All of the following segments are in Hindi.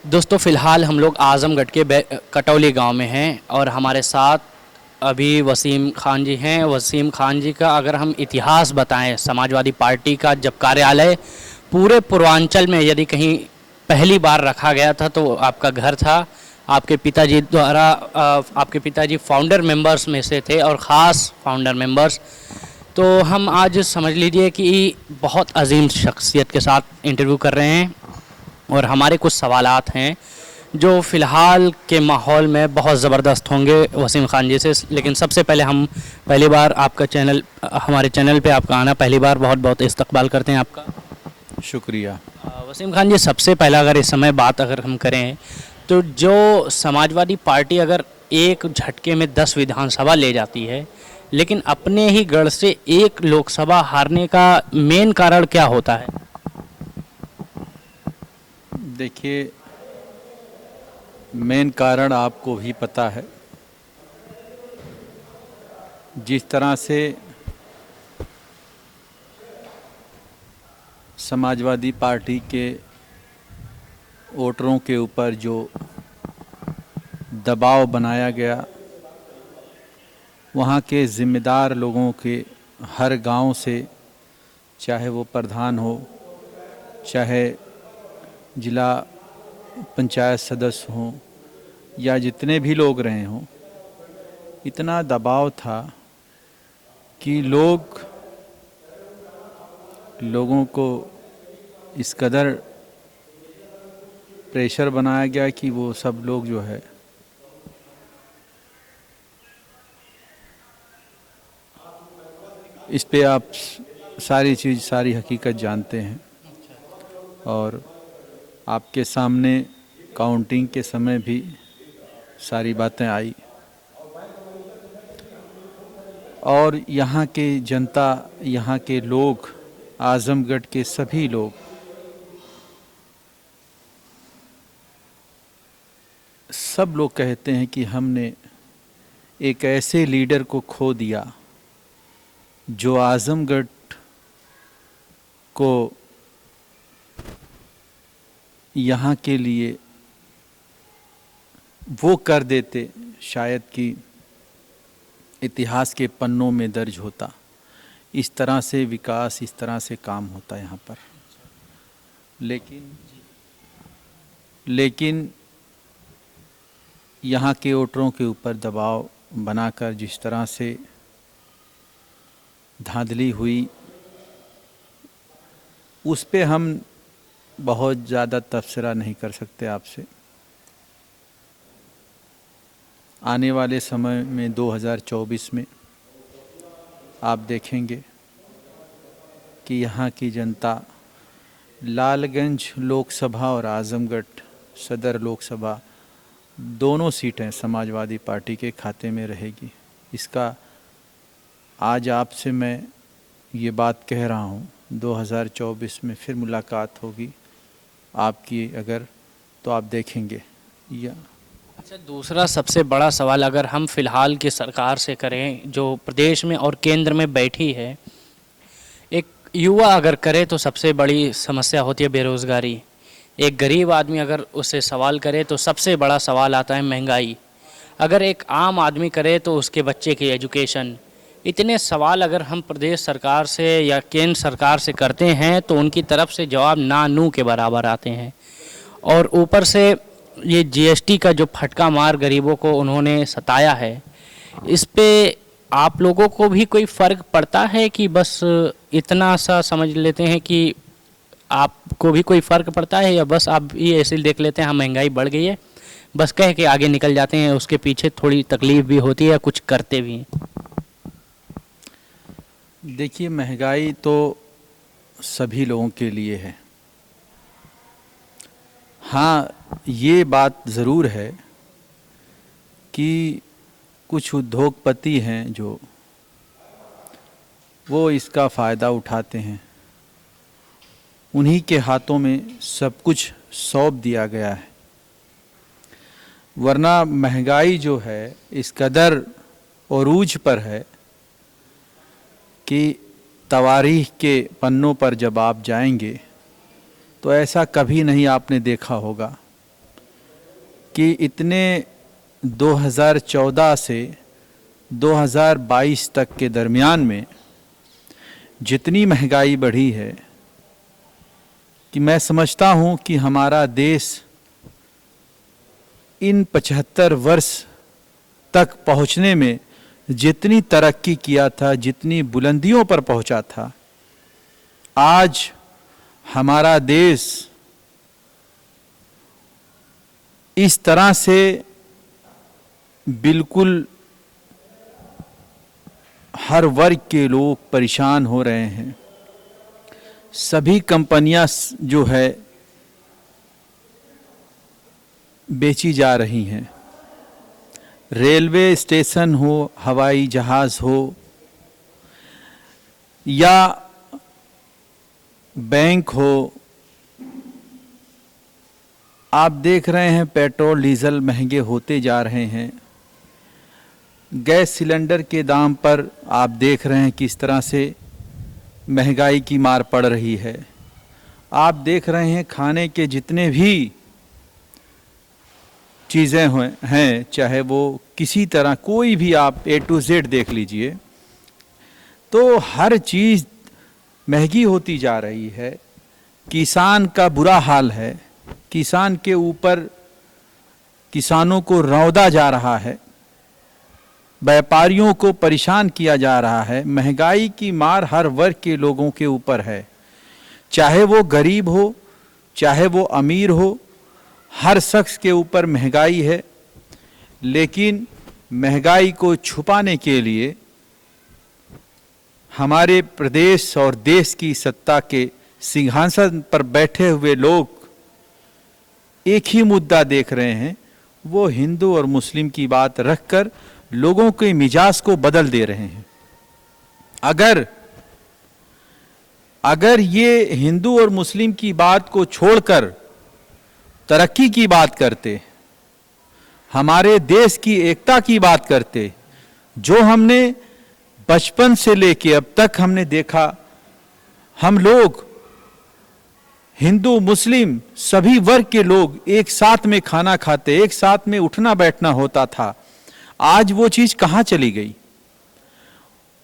दोस्तों फ़िलहाल हम लोग आज़मगढ़ के कटौली गांव में हैं और हमारे साथ अभी वसीम खान जी हैं। वसीम खान जी का अगर हम इतिहास बताएं, समाजवादी पार्टी का जब कार्यालय पूरे पूर्वांचल में यदि कहीं पहली बार रखा गया था तो आपका घर था। आपके पिताजी द्वारा आपके पिताजी फाउंडर मेंबर्स में से थे और ख़ास फाउंडर मेंबर्स। तो हम आज समझ लीजिए कि बहुत अजीम शख्सियत के साथ इंटरव्यू कर रहे हैं और हमारे कुछ सवालात हैं जो फ़िलहाल के माहौल में बहुत ज़बरदस्त होंगे वसीम खान जी से। लेकिन सबसे पहले हम पहली बार आपका चैनल हमारे चैनल पे आपका आना पहली बार बहुत बहुत इस्तकबाल करते हैं आपका। शुक्रिया। वसीम खान जी, सबसे पहला अगर इस समय बात अगर हम करें तो जो समाजवादी पार्टी अगर एक झटके में 10 विधानसभा ले जाती है लेकिन अपने ही गढ़ से एक लोकसभा हारने का मेन कारण क्या होता है? देखिए, मेन कारण आपको भी पता है। जिस तरह से समाजवादी पार्टी के वोटरों के ऊपर जो दबाव बनाया गया, वहाँ के ज़िम्मेदार लोगों के हर गांव से, चाहे वो प्रधान हो, चाहे जिला पंचायत सदस्य हों या जितने भी लोग रहे हों, इतना दबाव था कि लोगों को इस कदर प्रेशर बनाया गया कि वो सब लोग जो है इस पे आप सारी चीज़, सारी हकीकत जानते हैं। और आपके सामने काउंटिंग के समय भी सारी बातें आई और यहाँ के जनता, यहाँ के लोग, आज़मगढ़ के सभी लोग सब लोग कहते हैं कि हमने एक ऐसे लीडर को खो दिया जो आज़मगढ़ को यहाँ के लिए वो कर देते, शायद कि इतिहास के पन्नों में दर्ज होता। इस तरह से विकास, इस तरह से काम होता यहाँ पर। लेकिन यहाँ के वोटरों के ऊपर दबाव बनाकर जिस तरह से धांधली हुई, उस पे हम बहुत ज़्यादा तबसरा नहीं कर सकते आपसे। आने वाले समय में 2024 में आप देखेंगे कि यहाँ की जनता लालगंज लोकसभा और आज़मगढ़ सदर लोकसभा दोनों सीटें समाजवादी पार्टी के खाते में रहेगी। इसका आज आपसे मैं ये बात कह रहा हूँ। 2024 में फिर मुलाकात होगी आपकी, अगर तो आप देखेंगे। या अच्छा, दूसरा सबसे बड़ा सवाल अगर हम फिलहाल की सरकार से करें जो प्रदेश में और केंद्र में बैठी है, एक युवा अगर करे तो सबसे बड़ी समस्या होती है बेरोज़गारी। एक गरीब आदमी अगर उससे सवाल करे तो सबसे बड़ा सवाल आता है महंगाई। अगर एक आम आदमी करे तो उसके बच्चे की एजुकेशन। इतने सवाल अगर हम प्रदेश सरकार से या केंद्र सरकार से करते हैं तो उनकी तरफ से जवाब ना नू के बराबर आते हैं। और ऊपर से ये जीएसटी का जो फटका मार गरीबों को उन्होंने सताया है, इस पे आप लोगों को भी कोई फ़र्क पड़ता है कि बस इतना सा समझ लेते हैं कि आपको भी कोई फ़र्क पड़ता है, या बस आप ये ऐसे ही देख लेते हैं हाँ महंगाई बढ़ गई है बस कह के आगे निकल जाते हैं, उसके पीछे थोड़ी तकलीफ़ भी होती है या कुछ करते भी हैं? देखिए, महंगाई तो सभी लोगों के लिए है। हाँ, ये बात ज़रूर है कि कुछ उद्योगपति हैं जो वो इसका फ़ायदा उठाते हैं, उन्हीं के हाथों में सब कुछ सौंप दिया गया है। वरना महंगाई जो है इस कदर अरूज पर है कि तवारीख के पन्नों पर जब आप जाएंगे तो ऐसा कभी नहीं आपने देखा होगा कि इतने 2014 से 2022 तक के दरमियान में जितनी महंगाई बढ़ी है कि मैं समझता हूँ कि हमारा देश इन 75 वर्ष तक पहुँचने में जितनी तरक्की किया था, जितनी बुलंदियों पर पहुँचा था, आज हमारा देश इस तरह से बिल्कुल हर वर्ग के लोग परेशान हो रहे हैं। सभी कंपनियां जो है बेची जा रही हैं, रेलवे स्टेशन हो, हवाई जहाज़ हो या बैंक हो, आप देख रहे हैं पेट्रोल डीजल महंगे होते जा रहे हैं। गैस सिलेंडर के दाम पर आप देख रहे हैं किस तरह से महंगाई की मार पड़ रही है। आप देख रहे हैं खाने के जितने भी चीज़ें हैं, चाहे वो किसी तरह कोई भी आप A to Z देख लीजिए, तो हर चीज़ महंगी होती जा रही है। किसान का बुरा हाल है, किसान के ऊपर किसानों को रौंदा जा रहा है, व्यापारियों को परेशान किया जा रहा है। महंगाई की मार हर वर्ग के लोगों के ऊपर है, चाहे वो गरीब हो, चाहे वो अमीर हो, हर शख्स के ऊपर महंगाई है। लेकिन महंगाई को छुपाने के लिए हमारे प्रदेश और देश की सत्ता के सिंहासन पर बैठे हुए लोग एक ही मुद्दा देख रहे हैं, वो हिंदू और मुस्लिम की बात रखकर लोगों के मिजाज को बदल दे रहे हैं। अगर ये हिंदू और मुस्लिम की बात को छोड़कर तरक्की की बात करते, हमारे देश की एकता की बात करते, जो हमने बचपन से लेके अब तक हमने देखा, हम लोग हिंदू मुस्लिम सभी वर्ग के लोग एक साथ में खाना खाते, एक साथ में उठना बैठना होता था। आज वो चीज कहाँ चली गई?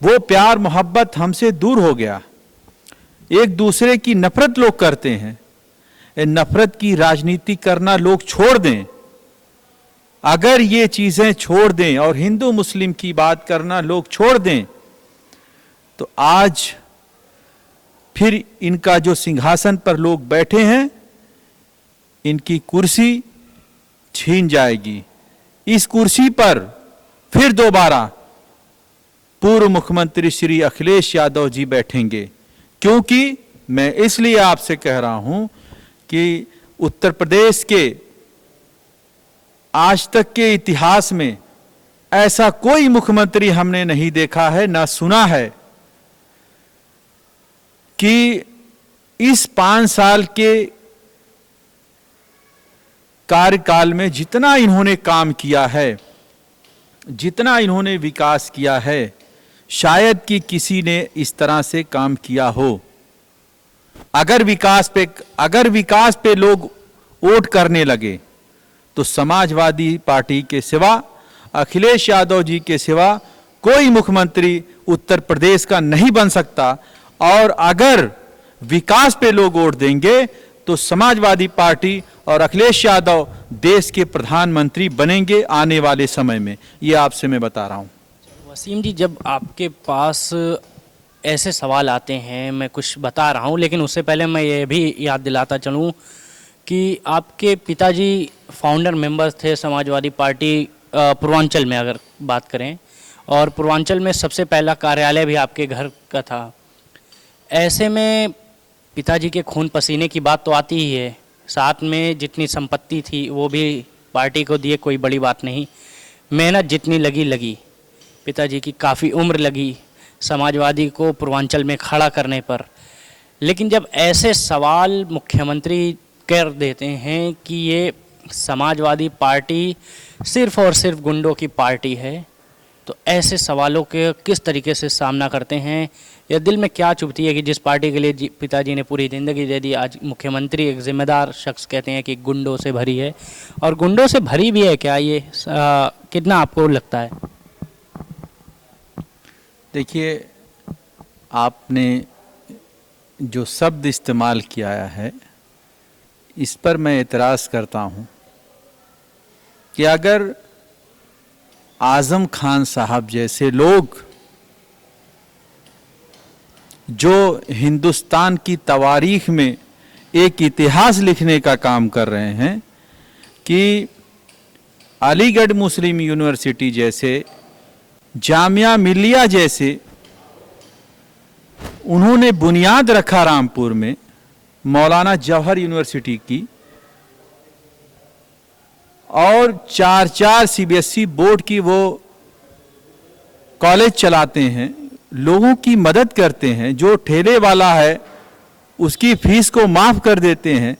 वो प्यार मोहब्बत हमसे दूर हो गया। एक दूसरे की नफरत लोग करते हैं। नफरत की राजनीति करना लोग छोड़ दें। अगर ये चीजें छोड़ दें और हिंदू मुस्लिम की बात करना लोग छोड़ दें, तो आज फिर इनका जो सिंहासन पर लोग बैठे हैं, इनकी कुर्सी छीन जाएगी। इस कुर्सी पर फिर दोबारा पूर्व मुख्यमंत्री श्री अखिलेश यादव जी बैठेंगे। क्योंकि मैं इसलिए आपसे कह रहा हूं कि उत्तर प्रदेश के आज तक के इतिहास में ऐसा कोई मुख्यमंत्री हमने नहीं देखा है, ना सुना है कि इस 5 साल के कार्यकाल में जितना इन्होंने काम किया है, जितना इन्होंने विकास किया है, शायद कि किसी ने इस तरह से काम किया हो। अगर विकास पे लोग वोट करने लगे तो समाजवादी पार्टी के सिवा, अखिलेश यादव जी के सिवा कोई मुख्यमंत्री उत्तर प्रदेश का नहीं बन सकता। और अगर विकास पे लोग वोट देंगे तो समाजवादी पार्टी और अखिलेश यादव देश के प्रधानमंत्री बनेंगे आने वाले समय में। ये आपसे मैं बता रहा हूँ। वसीम जी, जब आपके पास ऐसे सवाल आते हैं, मैं कुछ बता रहा हूँ, लेकिन उससे पहले मैं ये भी याद दिलाता चलूँ कि आपके पिताजी फाउंडर मेंबर्स थे समाजवादी पार्टी पूर्वांचल में, अगर बात करें, और पूर्वांचल में सबसे पहला कार्यालय भी आपके घर का था। ऐसे में पिताजी के खून पसीने की बात तो आती ही है, साथ में जितनी संपत्ति थी वो भी पार्टी को दिए, कोई बड़ी बात नहीं। मेहनत जितनी लगी, पिताजी की काफ़ी उम्र लगी समाजवादी को पूर्वांचल में खड़ा करने पर। लेकिन जब ऐसे सवाल मुख्यमंत्री कर देते हैं कि ये समाजवादी पार्टी सिर्फ और सिर्फ गुंडों की पार्टी है, तो ऐसे सवालों के किस तरीके से सामना करते हैं, या दिल में क्या चुभती है कि जिस पार्टी के लिए पिताजी ने पूरी ज़िंदगी दे दी, आज मुख्यमंत्री एक जिम्मेदार शख्स कहते हैं कि गुंडों से भरी है, और गुंडों से भरी भी है क्या ये, कितना आपको लगता है? देखिए, आपने जो शब्द इस्तेमाल किया है इस पर मैं एतराज़ करता हूँ कि अगर आज़म खान साहब जैसे लोग जो हिंदुस्तान की तवारीख में एक इतिहास लिखने का काम कर रहे हैं कि अलीगढ़ मुस्लिम यूनिवर्सिटी जैसे, जामिया मिलिया जैसे उन्होंने बुनियाद रखा रामपुर में, मौलाना जवाहर यूनिवर्सिटी की, और 4-4 सीबीएसई बोर्ड की वो कॉलेज चलाते हैं, लोगों की मदद करते हैं, जो ठेले वाला है उसकी फीस को माफ़ कर देते हैं,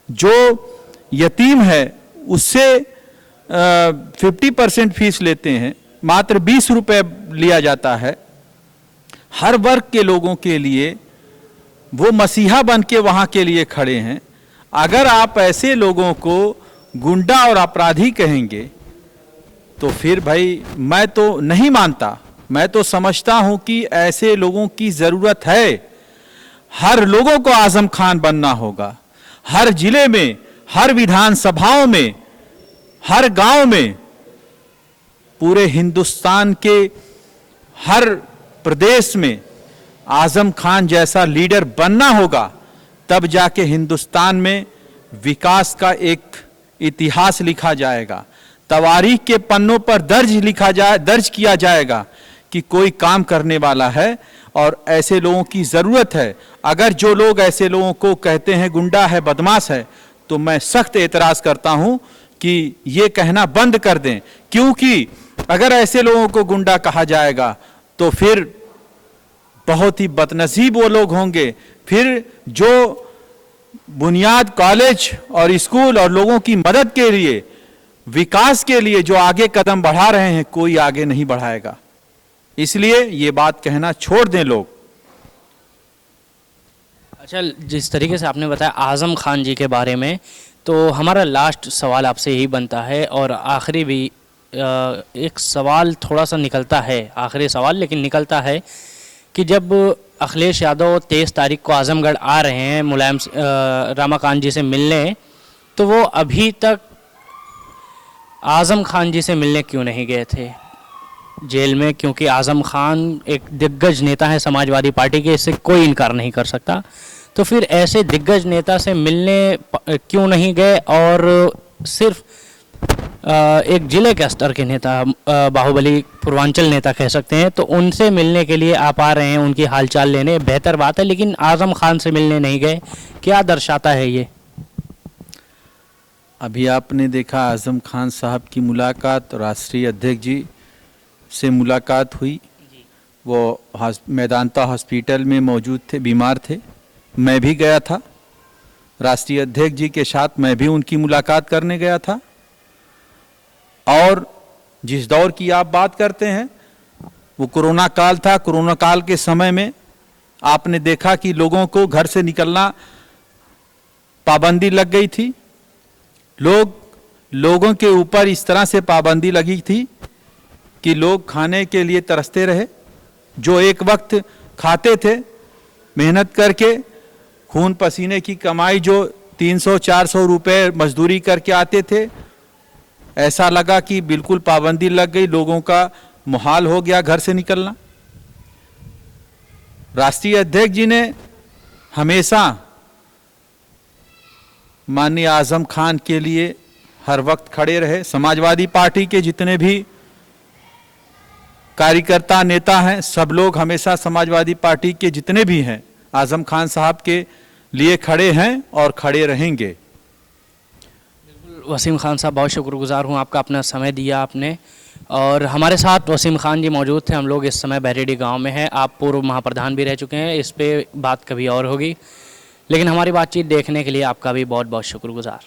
जो यतीम है उससे 50% फीस लेते हैं, मात्र 20 रुपये लिया जाता है। हर वर्ग के लोगों के लिए वो मसीहा बन के वहाँ के लिए खड़े हैं। अगर आप ऐसे लोगों को गुंडा और अपराधी कहेंगे तो फिर भाई मैं तो नहीं मानता। मैं तो समझता हूँ कि ऐसे लोगों की ज़रूरत है। हर लोगों को आज़म खान बनना होगा। हर जिले में, हर विधानसभाओं में, हर गांव में, पूरे हिंदुस्तान के हर प्रदेश में आज़म खान जैसा लीडर बनना होगा। तब जाके हिंदुस्तान में विकास का एक इतिहास लिखा जाएगा, तवारीख के पन्नों पर दर्ज किया जाएगा कि कोई काम करने वाला है और ऐसे लोगों की ज़रूरत है। अगर जो लोग ऐसे लोगों को कहते हैं गुंडा है, बदमाश है, तो मैं सख्त एतराज़ करता हूं कि ये कहना बंद कर दें, क्योंकि अगर ऐसे लोगों को गुंडा कहा जाएगा तो फिर बहुत ही बदनसीब वो लोग होंगे। फिर जो बुनियाद कॉलेज और स्कूल और लोगों की मदद के लिए, विकास के लिए जो आगे कदम बढ़ा रहे हैं, कोई आगे नहीं बढ़ाएगा। इसलिए ये बात कहना छोड़ दें लोग। अच्छा, जिस तरीके से आपने बताया आज़म खान जी के बारे में, तो हमारा लास्ट सवाल आपसे यही बनता है, और आखिरी भी एक सवाल थोड़ा सा निकलता है, आखिरी सवाल लेकिन निकलता है कि जब अखिलेश यादव 23 तारीख को आजमगढ़ आ रहे हैं मुलायम रमाकांत जी से मिलने, तो वो अभी तक आज़म खान जी से मिलने क्यों नहीं गए थे जेल में? क्योंकि आज़म खान एक दिग्गज नेता है समाजवादी पार्टी के, इससे कोई इनकार नहीं कर सकता। तो फिर ऐसे दिग्गज नेता से मिलने क्यों नहीं गए, और सिर्फ एक जिले के स्तर के नेता, बाहुबली पूर्वांचल नेता कह सकते हैं, तो उनसे मिलने के लिए आप आ रहे हैं, उनकी हालचाल लेने, बेहतर बात है, लेकिन आज़म खान से मिलने नहीं गए, क्या दर्शाता है ये? अभी आपने देखा आज़म खान साहब की मुलाकात राष्ट्रीय अध्यक्ष जी से मुलाकात हुई। वो मेदांता हॉस्पिटल में मौजूद थे, बीमार थे, मैं भी गया था। राष्ट्रीय अध्यक्ष जी के साथ मैं भी उनकी मुलाकात करने गया था। और जिस दौर की आप बात करते हैं वो कोरोना काल था। कोरोना काल के समय में आपने देखा कि लोगों को घर से निकलना पाबंदी लग गई थी। लोगों के ऊपर इस तरह से पाबंदी लगी थी कि लोग खाने के लिए तरसते रहे। जो एक वक्त खाते थे मेहनत करके, खून पसीने की कमाई, जो 300-400 रुपये मजदूरी करके आते थे, ऐसा लगा कि बिल्कुल पाबंदी लग गई, लोगों का मुहाल हो गया घर से निकलना। राष्ट्रीय अध्यक्ष जी ने हमेशा माननीय आज़म खान के लिए हर वक्त खड़े रहे। समाजवादी पार्टी के जितने भी कार्यकर्ता नेता हैं, सब लोग हमेशा समाजवादी पार्टी के जितने भी हैं आज़म खान साहब के लिए खड़े हैं और खड़े रहेंगे। वसीम खान साहब, बहुत शुक्रगुजार हूँ, आपका अपना समय दिया आपने। और हमारे साथ वसीम खान जी मौजूद थे। हम लोग इस समय बहरेडी गांव में हैं। आप पूर्व महाप्रधान भी रह चुके हैं, इस पे बात कभी और होगी, लेकिन हमारी बातचीत देखने के लिए आपका भी बहुत बहुत शुक्रगुजार।